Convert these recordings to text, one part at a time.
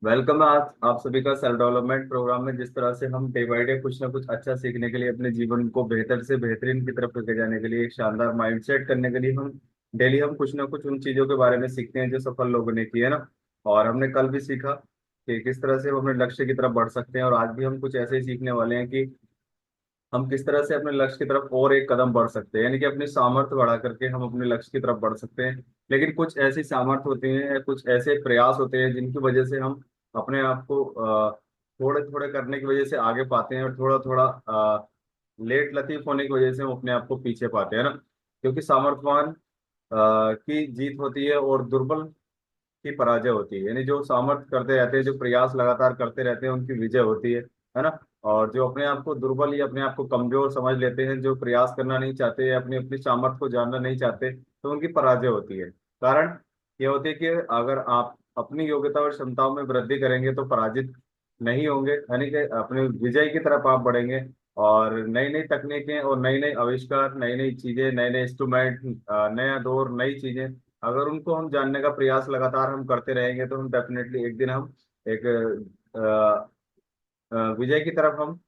Welcome है आप सभी का सेल्फ डेवलपमेंट प्रोग्राम में। जिस तरह से हम डे बाई डे कुछ ना कुछ अच्छा सीखने के लिए, अपने जीवन को बेहतर से बेहतरीन की तरफ लेके जाने के लिए, एक शानदार माइंडसेट करने के लिए हम डेली हम कुछ ना कुछ उन चीजों के बारे में सीखते हैं जो सफल लोगों ने की है ना। और हमने कल भी सीखा कि किस तरह से हम अपने लक्ष्य की तरफ बढ़ सकते हैं, और आज भी हम कुछ ऐसे ही सीखने वाले हैं कि हम किस तरह से अपने लक्ष्य की तरफ और एक कदम बढ़ सकते हैं, यानी कि अपनी सामर्थ्य बढ़ा करके हम अपने लक्ष्य की तरफ बढ़ सकते हैं। लेकिन कुछ ऐसी सामर्थ्य होती हैं या कुछ ऐसे प्रयास होते हैं जिनकी वजह से हम अपने आप को थोड़े थोड़े करने की वजह से आगे पाते हैं, और थोड़ा थोड़ा लेट लतीफ होने की वजह से हम अपने आप को पीछे पाते हैं ना। क्योंकि सामर्थ्यवान की जीत होती है और दुर्बल की पराजय होती है। यानी जो सामर्थ्य करते रहते हैं, जो प्रयास लगातार करते रहते हैं, उनकी विजय होती है ना। और जो अपने आप को दुर्बल या अपने आप को कमजोर समझ लेते हैं, जो प्रयास करना नहीं चाहते या अपनी अपनी सामर्थ्य को जानना नहीं चाहते, तो उनकी पराजय होती है। कारण ये होती है कि अगर आप अपनी योग्यता और क्षमताओं में वृद्धि करेंगे तो पराजित नहीं होंगे, यानी कि अपने विजय की तरफ आप बढ़ेंगे। और नई नई तकनीकें और नई नई आविष्कार, नई नई चीजें, नए नए इंस्ट्रूमेंट, नया दौर, नई चीजें, अगर उनको हम जानने का प्रयास लगातार हम करते रहेंगे तो हम डेफिनेटली एक दिन हम एक विजय की तरफ हम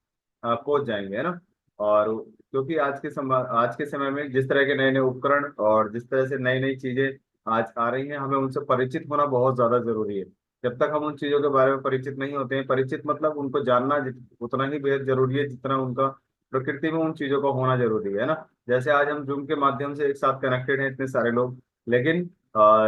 पहुंच जाएंगे, है ना। और क्योंकि आज के समय में जिस तरह के नए नए उपकरण और जिस तरह से नई नई चीजें आज आ रही हैं, हमें उनसे परिचित होना बहुत ज्यादा जरूरी है। जब तक हम उन चीजों के बारे में परिचित नहीं होते हैं, परिचित मतलब उनको जानना उतना ही बेहद जरूरी है जितना उनका प्रकृति में उन चीजों का होना जरूरी है ना। जैसे आज हम जूम के माध्यम से एक साथ कनेक्टेड हैं इतने सारे लोग, लेकिन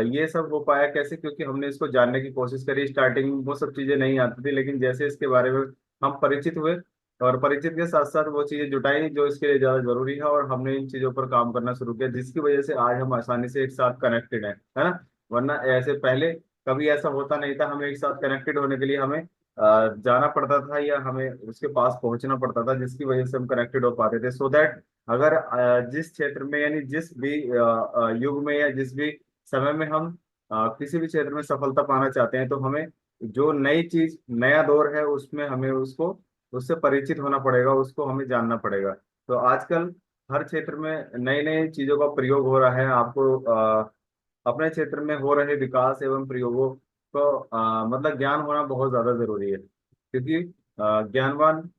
ये सब हो पाया कैसे? क्योंकि हमने इसको जानने की कोशिश करी। स्टार्टिंग में वो सब चीजें नहीं आती थी, लेकिन जैसे इसके बारे में हम परिचित हुए, और परिचित के साथ साथ वो चीजें जुटाई जो इसके लिए ज्यादा जरूरी है, और हमने इन चीजों पर काम करना शुरू किया, जिसकी वजह से आज हम आसानी से एक साथ कनेक्टेड हैं, है ना। वरना ऐसे पहले कभी ऐसा होता नहीं था। हमें एक साथ कनेक्टेड होने के लिए हमें जाना पड़ता था या हमें उसके पास पहुंचना पड़ता था, जिसकी वजह से हम कनेक्टेड हो पाते थे। सो दैट अगर जिस क्षेत्र में, यानी जिस भी युग में या जिस भी समय में हम किसी भी क्षेत्र में सफलता पाना चाहते हैं, तो हमें जो नई चीज, नया दौर है, उसमें हमें उसको उससे परिचित होना पड़ेगा, उसको हमें जानना पड़ेगा। तो आजकल हर क्षेत्र में नई नई चीजों का प्रयोग हो रहा है। आपको अपने क्षेत्र में हो रहे विकास एवं प्रयोगों को मतलब ज्ञान होना बहुत ज्यादा जरूरी है। क्योंकि ज्ञानवान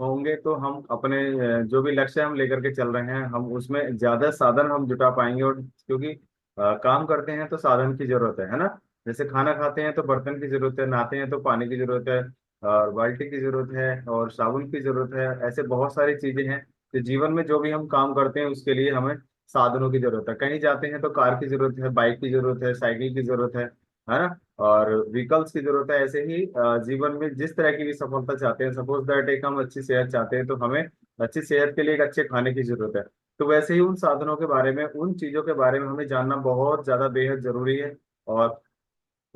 होंगे तो हम अपने जो भी लक्ष्य हम लेकर के चल रहे हैं, हम उसमें ज्यादा साधन हम जुटा पाएंगे। और क्योंकि काम करते हैं तो साधन की जरूरत है ना। जैसे खाना खाते हैं तो बर्तन की जरूरत है, नहाते हैं तो पानी की जरूरत है, और बाल्टी की जरूरत है, और साबुन की जरूरत है। ऐसे बहुत सारी चीजें हैं। तो जीवन में जो भी हम काम करते हैं उसके लिए हमें साधनों की जरूरत है। कहीं जाते हैं तो कार की जरूरत है, बाइक की जरूरत है, साइकिल की जरूरत है ना। और व्हीकल्स की जरूरत है। ऐसे ही जीवन में जिस तरह की भी सफलता चाहते हैं, सपोज दैट एक हम अच्छी सेहत चाहते हैं, तो हमें अच्छी सेहत के लिए एक अच्छे खाने की जरूरत है। तो वैसे ही उन साधनों के बारे में, उन चीजों के बारे में हमें जानना बहुत ज्यादा बेहद जरूरी है। और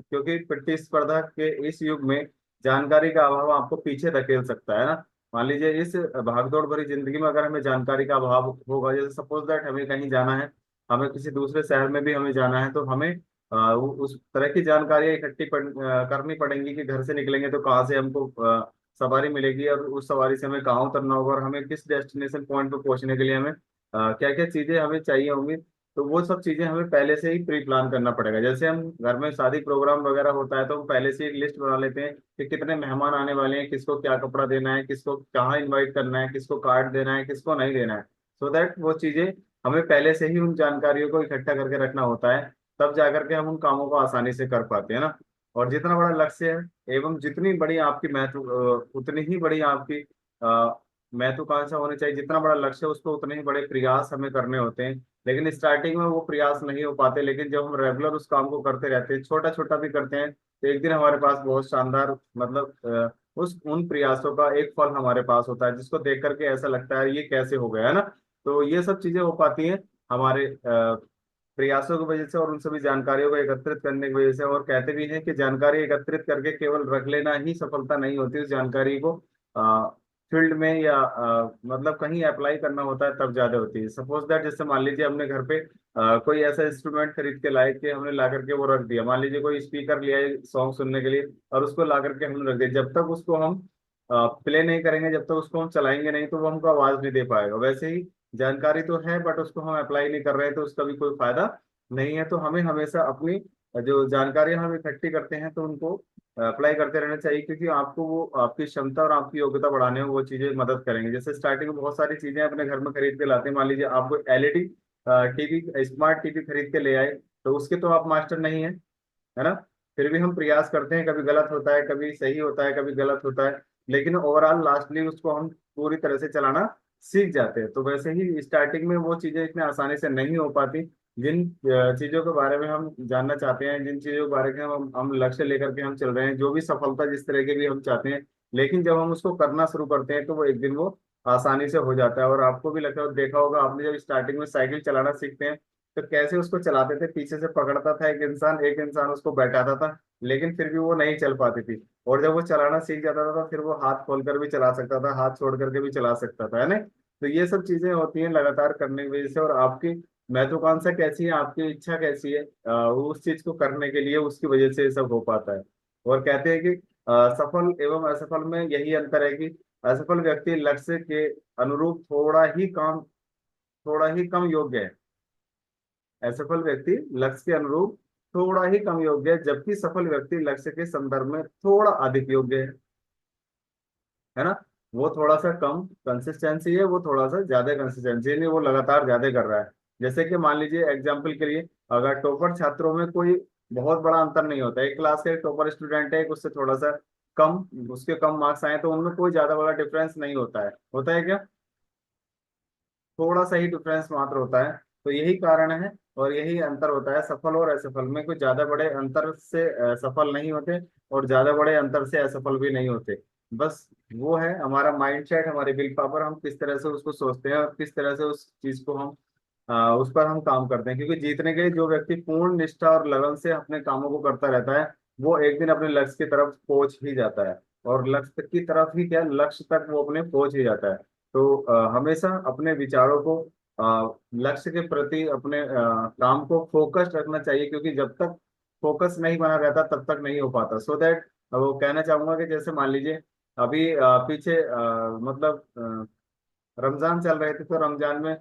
क्योंकि प्रतिस्पर्धा के इस युग में जानकारी का अभाव आपको पीछे धकेल सकता है ना। मान लीजिए इस भागदौड़ भरी जिंदगी में अगर हमें जानकारी का अभाव होगा, जैसे सपोज दैट हमें कहीं जाना है, हमें किसी दूसरे शहर में भी हमें जाना है, तो हमें उस तरह की जानकारी करनी पड़ेंगी कि घर से निकलेंगे तो कहाँ से हमको सवारी मिलेगी, और उस सवारी से हमें कहाँ उतरना होगा, और हमें किस डेस्टिनेशन पॉइंट पर पहुंचने के लिए हमें क्या क्या चीजें हमें चाहिए होंगी। तो वो सब चीजें हमें पहले से ही प्री प्लान करना पड़ेगा। जैसे हम घर में शादी प्रोग्राम वगैरह होता है तो हम पहले से एक लिस्ट बना लेते हैं कि कितने मेहमान आने वाले हैं, किसको क्या कपड़ा देना है, किसको कहाँ इनवाइट करना है, किसको कार्ड देना है, किसको नहीं देना है। सो दैट वो चीजें हमें पहले से ही उन जानकारियों को इकट्ठा करके रखना होता है। तब जाकर के हम उन कामों को आसानी से कर पाते हैं ना। और जितना बड़ा लक्ष्य है एवं जितनी बड़ी आपकी उतनी ही बड़ी आपकी महत्वाकांक्षा होनी चाहिए। जितना बड़ा लक्ष्य है उसको उतने ही बड़े प्रयास हमें करने होते हैं। लेकिन स्टार्टिंग में वो प्रयास नहीं हो पाते, लेकिन जब हम रेगुलर उस काम को करते रहते हैं, छोटा छोटा भी करते हैं, तो एक दिन हमारे पास बहुत शानदार, मतलब उस उन प्रयासों का एक फल हमारे पास होता है, जिसको देख करके ऐसा लगता है ये कैसे हो गया, है ना। तो ये सब चीजें हो पाती हैं हमारे प्रयासों की वजह से, और उन सभी जानकारियों को एकत्रित करने की वजह से। और कहते भी हैं कि जानकारी एकत्रित करके केवल रख लेना ही सफलता नहीं होती, उस जानकारी को फील्ड में या मतलब कहीं अप्लाई करना होता है तब ज्यादा होती है। सपोज दैट जैसे मान लीजिए हमने घर पे कोई ऐसा इंस्ट्रूमेंट खरीद के लाए कि हमने ला करके वो रख दिया। मान लीजिए कोई स्पीकर लिया है सॉन्ग सुनने के लिए, और उसको ला करके हमने रख दिया। जब तक उसको हम प्ले नहीं करेंगे, जब तक उसको हम चलाएंगे नहीं, तो वो हमको आवाज नहीं दे पाएगा। वैसे ही जानकारी तो है, बट उसको हम अप्लाई नहीं कर रहे हैं, तो उसका भी कोई फायदा नहीं है। तो हमें हमेशा अपनी जो जानकारियां हम इकट्ठी करते हैं तो उनको अप्लाई करते रहना चाहिए, क्योंकि आपको वो आपकी क्षमता और आपकी योग्यता बढ़ाने में वो चीजें मदद करेंगे। जैसे स्टार्टिंग में बहुत सारी चीजें अपने घर में खरीद के लाते हैं, मान लीजिए आपको एलईडी टीवी, स्मार्ट टीवी खरीद के ले आए, तो उसके तो आप मास्टर नहीं है, है ना। फिर भी हम प्रयास करते हैं, कभी गलत होता है, कभी सही होता है, कभी गलत होता है, लेकिन ओवरऑल लास्टली उसको हम पूरी तरह से चलाना सीख जाते हैं। तो वैसे ही स्टार्टिंग में वो चीजें इतने आसानी से नहीं हो पाती। जिन चीजों के बारे में हम जानना चाहते हैं, जिन चीजों के बारे में हम लक्ष्य लेकर के हम चल रहे हैं, जो भी सफलता जिस तरह की भी हम चाहते हैं, लेकिन जब हम उसको करना शुरू करते हैं तो वो एक दिन वो आसानी से हो जाता है। और आपको भी लगता है, देखा होगा आपने, जब स्टार्टिंग में साइकिल चलाना सीखते हैं तो कैसे उसको चलाते थे, पीछे से पकड़ता था एक इंसान उसको बैठाता था, लेकिन फिर भी वो नहीं चल पाती थी। और जब वो चलाना सीख जाता था तो फिर वो हाथ खोल कर भी चला सकता था, हाथ छोड़ करके भी चला सकता था, है ना। तो ये सब चीजें होती हैं लगातार करने की वजह से। और आपकी महत्वाकांक्षा कैसी है, आपकी इच्छा कैसी है, उस चीज को करने के लिए, उसकी वजह से ये सब हो पाता है। और कहते हैं कि सफल एवं असफल में यही अंतर है कि असफल व्यक्ति लक्ष्य के अनुरूप थोड़ा ही कम योग्य है। असफल व्यक्ति लक्ष्य के अनुरूप थोड़ा ही कम योग्य है, जबकि सफल व्यक्ति लक्ष्य के संदर्भ में थोड़ा अधिक योग्य है ना। वो थोड़ा सा कम कंसिस्टेंसी है, वो थोड़ा सा ज्यादा कंसिस्टेंसी है, नहीं वो लगातार ज्यादा कर रहा है। जैसे कि मान लीजिए एग्जाम्पल के लिए, अगर टॉपर छात्रों में कोई बहुत बड़ा अंतर नहीं होता, एक क्लास का एक टॉपर स्टूडेंट है, एक उससे थोड़ा सा कम, उसके कम मार्क्स आए, तो उनमें कोई ज्यादा बड़ा डिफरेंस नहीं होता है क्या? थोड़ा सा ही डिफरेंस मात्र होता है। तो यही कारण है और यही अंतर होता है सफल और असफल में। कोई ज्यादा बड़े अंतर से सफल नहीं होते और ज्यादा बड़े अंतर से असफल भी नहीं होते। बस वो है हमारा माइंडसेट, हमारे विल पावर, हम किस तरह से उसको सोचते हैं और किस तरह से उस चीज को हम उस पर हम काम करते हैं। क्योंकि जीतने के लिए जो व्यक्ति पूर्ण निष्ठा और लगन से अपने कामों को करता रहता है, वो एक दिन अपने लक्ष्य की तरफ पहुंच ही जाता है। और लक्ष्य की तरफ ही क्या, लक्ष्य तक वो अपने पहुंच ही जाता है। तो हमेशा अपने विचारों को लक्ष्य के प्रति, अपने काम को फोकस्ड रखना चाहिए, क्योंकि जब तक फोकस नहीं बना रहता तब तक नहीं हो पाता। सो दैट वो कहना चाहूंगा कि जैसे मान लीजिए अभी पीछे मतलब रमजान चल रहे थे, तो रमजान में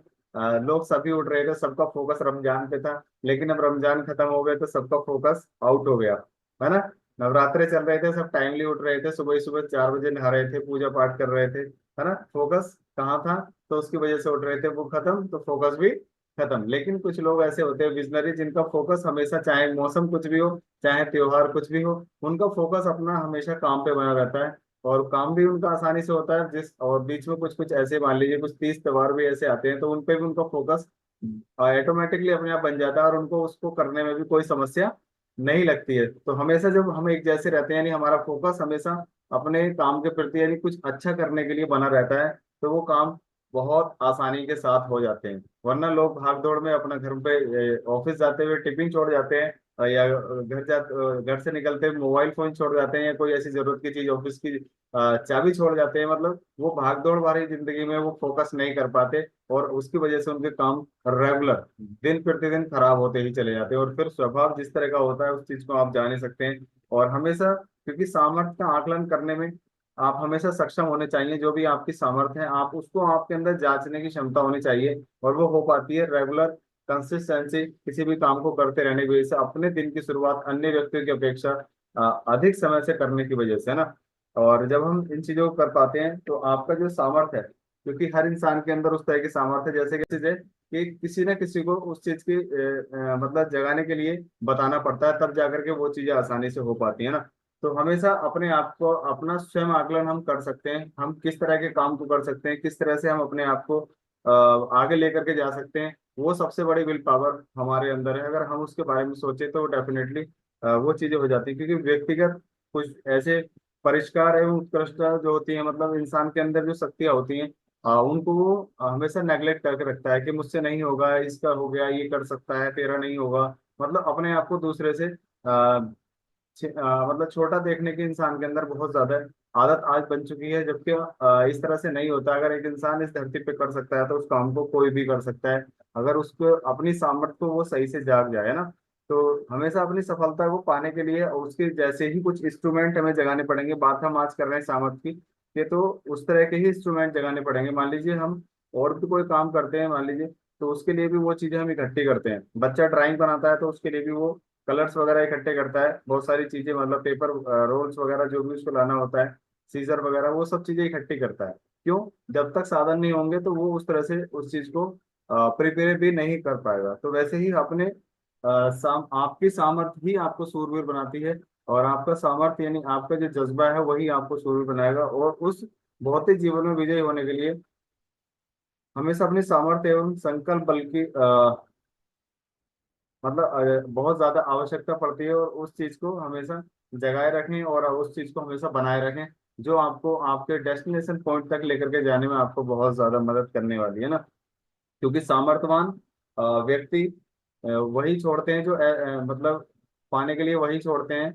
लोग सभी उठ रहे थे, सबका फोकस रमजान पे था। लेकिन अब रमजान खत्म हो गया तो सबका फोकस आउट हो गया, है ना। नवरात्रे चल रहे थे, सब टाइमली उठ रहे थे, सुबह ही सुबह 4 बजे नहा रहे थे, पूजा पाठ कर रहे थे, है ना। फोकस कहाँ था, तो उसकी वजह से उठ रहे थे, वो खत्म तो फोकस भी खत्म। लेकिन कुछ लोग ऐसे होते हैं विजनरी, जिनका फोकस हमेशा, चाहे मौसम कुछ भी हो, चाहे त्योहार कुछ भी हो, उनका फोकस अपना हमेशा काम पे बना रहता है। और काम भी उनका आसानी से होता है। जिस और बीच में कुछ कुछ ऐसे मान लीजिए कुछ 30 त्योहार भी ऐसे आते हैं, तो उन पे भी उनका फोकस ऑटोमेटिकली अपने आप बन जाता है और उनको उसको करने में भी कोई समस्या नहीं लगती है। तो हमेशा जब हम एक जैसे रहते हैं, यानी हमारा फोकस हमेशा अपने काम के प्रति, यानी कुछ अच्छा करने के लिए बना रहता है, तो वो काम बहुत आसानी के साथ हो जाते हैं। वरना लोग भाग दौड़ में अपना घर पे ऑफिस जाते हुए टिफिन छोड़ जाते हैं, या घर से निकलते हुए मोबाइल फोन छोड़ जाते हैं, या कोई ऐसी जरूरत की चीज, ऑफिस की चाबी छोड़ जाते हैं। मतलब वो भाग दौड़ वाली जिंदगी में वो फोकस नहीं कर पाते, और उसकी वजह से उनके काम रेगुलर दिन प्रतिदिन खराब होते ही चले जाते हैं। और फिर स्वभाव जिस तरह का होता है उस चीज को आप जान ही सकते हैं। और हमेशा, क्योंकि सामर्थ्य का आकलन करने में आप हमेशा सक्षम होने चाहिए, जो भी आपकी सामर्थ्य है आप उसको, आपके अंदर जांचने की क्षमता होनी चाहिए। और वो हो पाती है रेगुलर कंसिस्टेंसी, किसी भी काम को करते रहने की वजह से, अपने दिन की शुरुआत अन्य व्यक्तियों की अपेक्षा अधिक समय से करने की वजह से, है ना। और जब हम इन चीजों को कर पाते हैं तो आपका जो सामर्थ्य है, क्योंकि हर इंसान के अंदर उस तरह की सामर्थ्य, जैसे कि चीज है कि किसी न किसी को उस चीज की मतलब जगाने के लिए बताना पड़ता है, तब जाकर के वो चीजें आसानी से हो पाती है ना। तो हमेशा अपने आप को, अपना स्वयं आकलन हम कर सकते हैं, हम किस तरह के काम को कर सकते हैं, किस तरह से हम अपने आप को आगे लेकर के जा सकते हैं, वो सबसे बड़ी विल पावर हमारे अंदर है। अगर हम उसके बारे में सोचे तो डेफिनेटली वो चीजें हो जाती है। क्योंकि व्यक्तिगत कुछ ऐसे परिष्कार एवं उत्कृष्टता जो होती है, मतलब इंसान के अंदर जो शक्तियां होती हैं, उनको वो हमेशा नेग्लेक्ट करके रखता है कि मुझसे नहीं होगा, इसका हो गया, ये कर सकता है, तेरा नहीं होगा। मतलब अपने आप को दूसरे से मतलब छोटा देखने की इंसान के अंदर बहुत ज्यादा आदत आज बन चुकी है। जबकि इस तरह से नहीं होता। अगर एक इंसान इस धरती पे कर सकता है तो उस काम को कोई भी कर सकता है, अगर उसको अपनी सामर्थ्य को वो सही से जाग जाए ना। तो हमेशा अपनी सफलता को पाने के लिए उसके जैसे ही कुछ इंस्ट्रूमेंट हमें जगाने पड़ेंगे। बात हम आज कर रहे हैं सामर्थ्य की, ये तो उस तरह के ही इंस्ट्रूमेंट जगाने पड़ेंगे। मान लीजिए हम और भी कोई काम करते हैं, मान लीजिए, तो उसके लिए भी वो चीजें हम इकट्ठी करते हैं। बच्चा ड्राइंग बनाता है तो उसके लिए भी वो कलर्स वगैरह इकट्ठे करता है, बहुत सारी चीजें, मतलब पेपर रोल्स वगैरह जो भी उसको लाना होता है, सीजर वगैरह, वो सब चीजें इकट्ठी करता है। क्यों? जब तक साधन नहीं होंगे तो वो उस तरह से उस चीज को प्रिपेयर भी नहीं कर पाएगा। तो वैसे ही अपने आपकी सामर्थ्य ही आपको सूरवीर बनाती है, और आपका सामर्थ्य यानी आपका जो जज्बा है वही आपको सूरवीर बनाएगा। और उस भौतिक जीवन में विजयी होने के लिए हमेशा अपनी सामर्थ्य एवं संकल्प बल की मतलब बहुत ज्यादा आवश्यकता पड़ती है, और उस चीज को हमेशा जगाए रखें और उस चीज को हमेशा बनाए रखें, जो आपको आपके डेस्टिनेशन पॉइंट तक लेकर के जाने में आपको बहुत ज्यादा मदद करने वाली है ना। क्योंकि सामर्थ्यवान व्यक्ति वही छोड़ते हैं जो मतलब पाने के लिए वही छोड़ते हैं,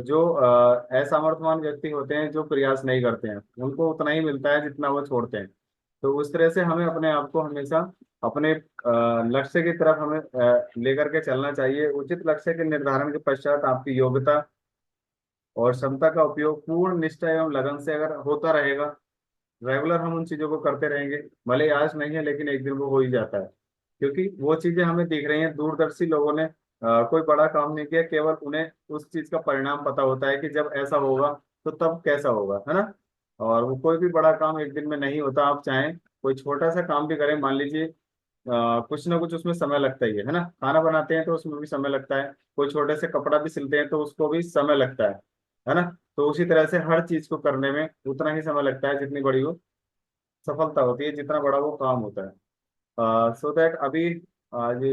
जो असामर्थ्यवान व्यक्ति होते हैं, जो प्रयास नहीं करते हैं, उनको उतना ही मिलता है जितना वो छोड़ते हैं। तो उस तरह से हमें अपने आप को हमेशा अपने लक्ष्य की तरफ हमें लेकर के चलना चाहिए। उचित लक्ष्य के निर्धारण के पश्चात आपकी योग्यता और क्षमता का उपयोग पूर्ण निष्ठा एवं लगन से अगर होता रहेगा, रेगुलर हम उन चीजों को करते रहेंगे, भले ही आज नहीं है लेकिन एक दिन वो हो ही जाता है। क्योंकि वो चीजें हमें दिख रही हैं, दूरदर्शी लोगों ने कोई बड़ा काम नहीं किया, केवल उन्हें उस चीज का परिणाम पता होता है कि जब ऐसा होगा तो तब कैसा होगा, है ना। और वो कोई भी बड़ा काम एक दिन में नहीं होता। आप चाहें कोई छोटा सा काम भी करें, मान लीजिए कुछ ना कुछ उसमें समय लगता ही है ना। खाना बनाते हैं तो उसमें भी समय लगता है, कोई छोटे से कपड़ा भी सिलते हैं तो उसको भी समय लगता है ना। तो उसी तरह से हर चीज को करने में उतना ही समय लगता है जितनी बड़ी वो सफलता होती है, जितना बड़ा वो काम होता है। सो दैट अभी आज